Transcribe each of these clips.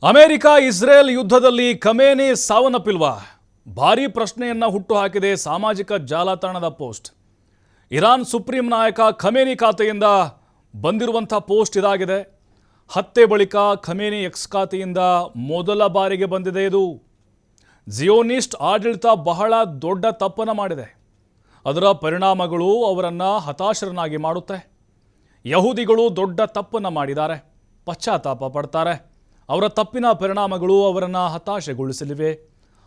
America Israel ಯುದ್ಧದಲ್ಲಿ Khamenei ಸಾವನ್ನಪ್ಪಿಲ್ವಾ? ಭಾರೀ ಪ್ರಶ್ನೆಯನ್ನ ಹುಟ್ಟುಹಾಕಿದೆ ಸಾಮಾಜಿಕ ಜಾಲತಾಣದ ಪೋಸ್ಟ್. ಇರಾನ್ ಸುಪ್ರೀಂ ನಾಯಕ ಖಮೇನಿ ಖಾತೆಯಿಂದ ಬಂದಿರುವಂಥ ಪೋಸ್ಟ್ ಇದಾಗಿದೆ. ಹತ್ಯೆ ಬಳಿಕ ಖಮೇನಿ ಎಕ್ಸ್ ಖಾತೆಯಿಂದ ಮೊದಲ ಬಾರಿಗೆ ಬಂದಿದೆ ಇದು. ಜಿಯೋನಿಸ್ಟ್ ಆಡಳಿತ ಬಹಳ ದೊಡ್ಡ ತಪ್ಪನ್ನು ಮಾಡಿದೆ. ಅದರ ಪರಿಣಾಮಗಳು ಅವರನ್ನು ಹತಾಶರನ್ನಾಗಿ ಮಾಡುತ್ತೆ. ಯಹೂದಿಗಳು ದೊಡ್ಡ ತಪ್ಪನ್ನು ಮಾಡಿದ್ದಾರೆ, ಪಶ್ಚಾತ್ತಾಪ ಪಡ್ತಾರೆ. ಅವರ ತಪ್ಪಿನ ಪರಿಣಾಮಗಳು ಅವರನ್ನು ಹತಾಶೆಗೊಳಿಸಲಿವೆ.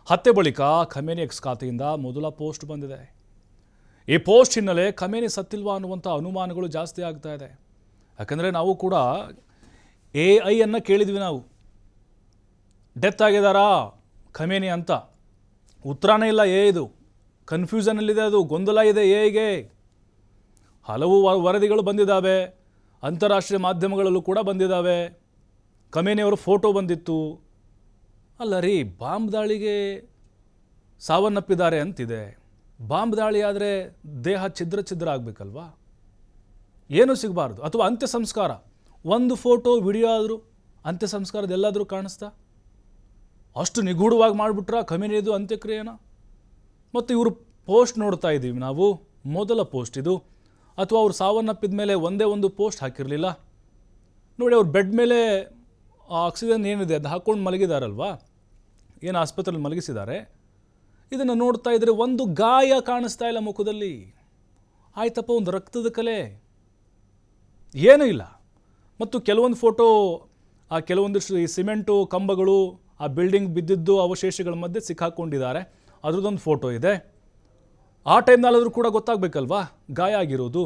ಹತ್ಯೆ ಬಳಿಕ ಖಮೇನಿ ಎಕ್ಸ್ ಖಾತೆಯಿಂದ ಮೊದಲ ಪೋಸ್ಟ್ ಬಂದಿದೆ. ಈ ಪೋಸ್ಟ್ ಹಿನ್ನೆಲೆ ಖಮೇನಿ ಸತ್ತಿಲ್ವಾ ಅನ್ನುವಂಥ ಅನುಮಾನಗಳು ಜಾಸ್ತಿ ಆಗ್ತಾ ಇದೆ. ಯಾಕಂದರೆ ನಾವು ಕೂಡ AI ಅನ್ನು ಕೇಳಿದ್ವಿ, ನಾವು ಡೆತ್ ಆಗಿದ್ದಾರಾ ಖಮೇನಿ ಅಂತ. ಉತ್ತರನೇ ಇಲ್ಲ. ಇದು ಕನ್ಫ್ಯೂಷನಲ್ಲಿದೆ, ಅದು ಗೊಂದಲ ಇದೆ AIಗೆ. ಹಲವು ವರದಿಗಳು ಬಂದಿದ್ದಾವೆ, ಅಂತಾರಾಷ್ಟ್ರೀಯ ಮಾಧ್ಯಮಗಳಲ್ಲೂ ಕೂಡ ಬಂದಿದ್ದಾವೆ. ಖಮೇನಿಯವರ ಫೋಟೋ ಬಂದಿತ್ತು. ಅಲ್ಲ ರೀ, ಬಾಂಬ್ ದಾಳಿಗೆ ಸಾವನ್ನಪ್ಪಿದ್ದಾರೆ ಅಂತಿದೆ. ಬಾಂಬ್ ದಾಳಿ ಆದರೆ ದೇಹ ಛಿದ್ರ ಆಗಬೇಕಲ್ವಾ? ಏನೂ ಸಿಗಬಾರ್ದು. ಅಥವಾ ಅಂತ್ಯ ಸಂಸ್ಕಾರ, ಒಂದು ಫೋಟೋ ವಿಡಿಯೋ ಆದರೂ ಅಂತ್ಯ ಸಂಸ್ಕಾರದ ಎಲ್ಲಾದರೂ ಕಾಣಿಸ್ತಾ? ಅಷ್ಟು ನಿಗೂಢವಾಗಿ ಮಾಡಿಬಿಟ್ರ ಖಮೇನಿದು ಅಂತ್ಯಕ್ರಿಯೆನ? ಮತ್ತು ಇವರು ಪೋಸ್ಟ್ ನೋಡ್ತಾ ಇದ್ದೀವಿ ನಾವು, ಮೊದಲ ಪೋಸ್ಟ್ ಇದು. ಅಥವಾ ಅವ್ರು ಸಾವನ್ನಪ್ಪಿದ ಮೇಲೆ ಒಂದೇ ಒಂದು ಪೋಸ್ಟ್ ಹಾಕಿರಲಿಲ್ಲ ನೋಡಿ. ಅವ್ರ ಬೆಡ್ ಮೇಲೆ ಆಕ್ಸಿಜನ್ ಏನಿದೆ ಅದು ಹಾಕ್ಕೊಂಡು ಮಲಗಿದಾರಲ್ವಾ, ಏನು ಆಸ್ಪತ್ರೆಯಲ್ಲಿ ಮಲಗಿಸಿದ್ದಾರೆ. ಇದನ್ನು ನೋಡ್ತಾ ಇದ್ದರೆ ಒಂದು ಗಾಯ ಕಾಣಿಸ್ತಾ ಇಲ್ಲ ಮುಖದಲ್ಲಿ. ಆಯ್ತಪ್ಪ, ಒಂದು ರಕ್ತದ ಕಲೆ ಏನೂ ಇಲ್ಲ. ಮತ್ತು ಕೆಲವೊಂದು ಫೋಟೋ, ಆ ಕೆಲವೊಂದಿಷ್ಟು ಈ ಸಿಮೆಂಟು ಕಂಬಗಳು, ಆ ಬಿಲ್ಡಿಂಗ್ ಬಿದ್ದಿದ್ದು ಅವಶೇಷಗಳ ಮಧ್ಯೆ ಸಿಕ್ಕಾಕೊಂಡಿದ್ದಾರೆ. ಅದ್ರದ್ದೊಂದು ಫೋಟೋ ಇದೆ. ಆ ಟೈಮ್ನಲ್ಲಾದರೂ ಕೂಡ ಗೊತ್ತಾಗಬೇಕಲ್ವಾ ಗಾಯ ಆಗಿರೋದು.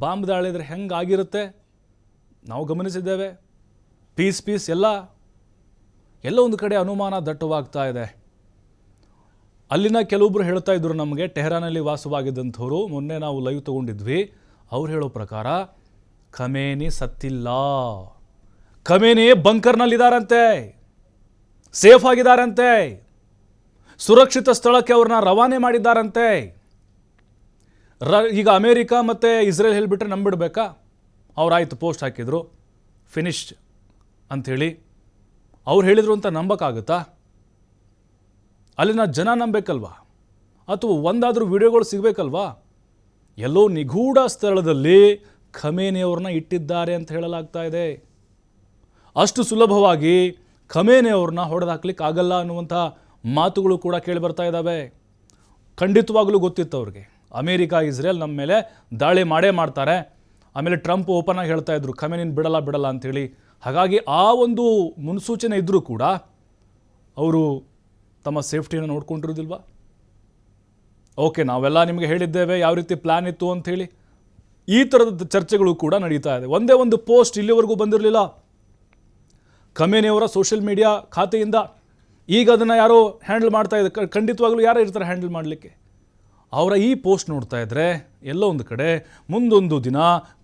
ಬಾಂಬ್ ದಾಳಿ ಆದರೆ ಹೆಂಗೆ ಆಗಿರುತ್ತೆ ನಾವು ಗಮನಿಸಿದ್ದೇವೆ. ಪೀಸ್ ಎಲ್ಲ ಒಂದು ಕಡೆ ಅನುಮಾನ ದಟ್ಟವಾಗ್ತಾ ಇದೆ. ಅಲ್ಲಿನ ಕೆಲವೊಬ್ಬರು ಹೇಳ್ತಾ ಇದ್ರು ನಮಗೆ, ಟೆಹರಾನಲ್ಲಿ ವಾಸವಾಗಿದ್ದಂಥವ್ರು, ಮೊನ್ನೆ ನಾವು ಲೈವ್ ತೊಗೊಂಡಿದ್ವಿ. ಅವ್ರು ಹೇಳೋ ಪ್ರಕಾರ ಖಮೇನಿ ಸತ್ತಿಲ್ಲ, ಖಮೇನಿ ಬಂಕರ್ನಲ್ಲಿದ್ದಾರಂತೆ, ಸೇಫ್ ಆಗಿದ್ದಾರಂತೆ, ಸುರಕ್ಷಿತ ಸ್ಥಳಕ್ಕೆ ಅವ್ರನ್ನ ರವಾನೆ ಮಾಡಿದ್ದಾರಂತೆ. ಈಗ ಅಮೇರಿಕ ಮತ್ತು ಇಸ್ರೇಲ್ ಹೇಳಿಬಿಟ್ರೆ ನಂಬಿಡ್ಬೇಕಾ? ಅವರಾಯ್ತು ಪೋಸ್ಟ್ ಹಾಕಿದ್ರು, ಫಿನಿಶ್ಡ್ ಅಂಥೇಳಿ ಅವ್ರು ಹೇಳಿದ್ರು ಅಂತ ನಂಬಕ್ಕಾಗುತ್ತಾ? ಅಲ್ಲಿನ ಜನ ನಂಬೇಕಲ್ವಾ? ಅಥವಾ ಒಂದಾದರೂ ವಿಡಿಯೋಗಳು ಸಿಗಬೇಕಲ್ವಾ? ಎಲ್ಲೋ ನಿಗೂಢ ಸ್ಥಳದಲ್ಲಿ ಖಮೇನಿಯವ್ರನ್ನ ಇಟ್ಟಿದ್ದಾರೆ ಅಂತ ಹೇಳಲಾಗ್ತಾ ಇದೆ. ಅಷ್ಟು ಸುಲಭವಾಗಿ ಖಮೇನಿಯವ್ರನ್ನ ಹೊಡೆದಾಕ್ಲಿಕ್ಕೆ ಆಗಲ್ಲ ಅನ್ನುವಂಥ ಮಾತುಗಳು ಕೂಡ ಕೇಳಿ ಬರ್ತಾ ಇದ್ದಾವೆ. ಖಂಡಿತವಾಗಲೂ ಗೊತ್ತಿತ್ತು ಅವ್ರಿಗೆ, ಅಮೇರಿಕ ಇಸ್ರೇಲ್ ನಮ್ಮ ಮೇಲೆ ದಾಳಿ ಮಾಡೇ ಮಾಡ್ತಾರೆ. ಆಮೇಲೆ ಟ್ರಂಪ್ ಓಪನ್ ಆಗಿ ಹೇಳ್ತಾ ಇದ್ರು ಖಮೇನಿನ ಬಿಡಲ್ಲ ಅಂಥೇಳಿ. ಹಾಗಾಗಿ ಆ ಒಂದು ಮುನ್ಸೂಚನೆ ಇದ್ದರೂ ಕೂಡ ಅವರು ತಮ್ಮ ಸೇಫ್ಟಿಯನ್ನು ನೋಡ್ಕೊಂಡಿರೋದಿಲ್ವಾ? ಓಕೆ, ನಾವೆಲ್ಲ ನಿಮಗೆ ಹೇಳಿದ್ದೇವೆ ಯಾವ ರೀತಿ ಪ್ಲ್ಯಾನ್ ಇತ್ತು ಅಂಥೇಳಿ. ಈ ಥರದ ಚರ್ಚೆಗಳು ಕೂಡ ನಡೀತಾ ಇದೆ. ಒಂದೇ ಒಂದು ಪೋಸ್ಟ್ ಇಲ್ಲಿವರೆಗೂ ಬಂದಿರಲಿಲ್ಲ ಖಮೇನಿಯವರ ಸೋಷಿಯಲ್ ಮೀಡಿಯಾ ಖಾತೆಯಿಂದ. ಈಗ ಅದನ್ನು ಯಾರೋ ಹ್ಯಾಂಡಲ್ ಮಾಡ್ತಾ ಇದ್ದಾರೆ. ಖಂಡಿತವಾಗ್ಲೂ ಯಾರು ಇರ್ತಾರೆ ಹ್ಯಾಂಡಲ್ ಮಾಡಲಿಕ್ಕೆ? ಅವರ ಈ ಪೋಸ್ಟ್ ನೋಡ್ತಾ ಇದ್ದರೆ ಎಲ್ಲೋ ಒಂದು ಕಡೆ ಮುಂದೊಂದು ದಿನ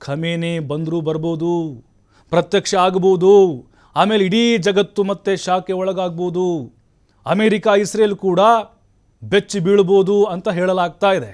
ಖಮೇನಿ ಬಂದರೂ ಬರ್ಬೋದು, ಪ್ರತ್ಯಕ್ಷ ಆಗ್ಬೋದು. ಆಮೇಲೆ ಇಡೀ ಜಗತ್ತು ಮತ್ತೆ ಶಾಖೆ ಒಳಗಾಗ್ಬೋದು. ಅಮೇರಿಕ ಇಸ್ರೇಲ್ ಕೂಡ ಬೆಚ್ಚಿ ಬೀಳ್ಬೋದು ಅಂತ ಹೇಳಲಾಗ್ತಾ ಇದೆ.